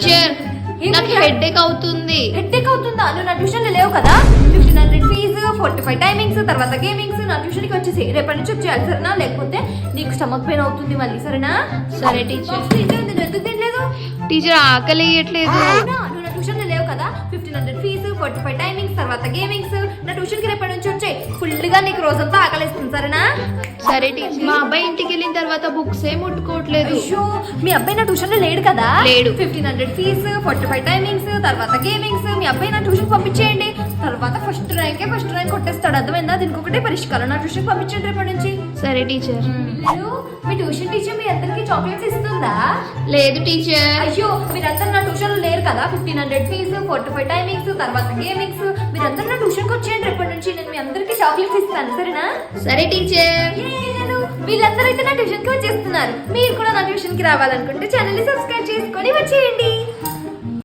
Teacher నాకు headache అవుతుంది. Headache అవుతుందా? నువ్వు నా ట్యూషన్ లేవు కదా. 1500 ఫీజు, 45 టైమింగ్స్, తర్వాత గేమింగ్స్. నా ట్యూషన్ కి వచ్చేసి రేపటి నుంచి వచ్చేయాలి సరేనా? లేకపోతే నీకు స్టమక్ పెయిన్ అవుతుంది మళ్ళీ సరేనా? సరే టీచర్. నేను ఎందుకు తినలేదు టీచర్ ఆకలి వేయట్లేదు. నువ్వు నా ట్యూషన్ లేవు కదా. 1500 ఫీజు, 45 టైమింగ్స్, తర్వాత గేమింగ్స్. నా ట్యూషన్ కి రేపటి నుంచి వచ్చాయి. ఫుల్ గా నీకు రోజంతా ఆకలిస్తుంది సరేనా? సరే టీచర్. మా అబ్బాయి ఇంటికి వెళ్ళిన తర్వాత బుక్స్ ఏ ముట్టుకోవట్లేదు. అయ్యో మీ అబ్బాయి నా ట్యూషన్ లో లేడు కదా. లేడు. 1500 ఫీజు, 45 టైమింగ్స్, తర్వాత గేమింగ్స్. మీ అబ్బాయి నా ట్యూషన్ పంపించేయండి. తర్వాత ఫస్ట్ ర్యాంక్ కొట్టేస్తాడు. అర్థమైందా? దీనికి ఒకటే పరిష్కారం. నా ట్యూషన్ పంపించండి రేపటి నుంచి. సరే టీచర్. మీ ట్యూషన్ టీచర్ మీ అందరికి చాక్లెట్స్ ఇస్తుందా? లేదు టీచర్. అయ్యో మీరందరూ నా ట్యూషన్ లో లేరు కదా. 1500 ఫీజు, 45 టైమింగ్స్, తర్వాత గేమింగ్స్. మీరందరూ నా ట్యూషన్ కి వచ్చేయండి రేపటి నుంచి. నేను మీ అందరికి చాక్లెట్స్ ఇస్తాను సరేనా? సరే టీచర్. వీళ్ళందరూ అయితే నా ట్యూషన్ కి వచ్చేస్తున్నారు. మీరు కూడా నా ట్యూషన్ కి రావాలనుకుంటే ఛానల్ ని సబ్స్క్రైబ్ చేసుకొని వచ్చేయండి.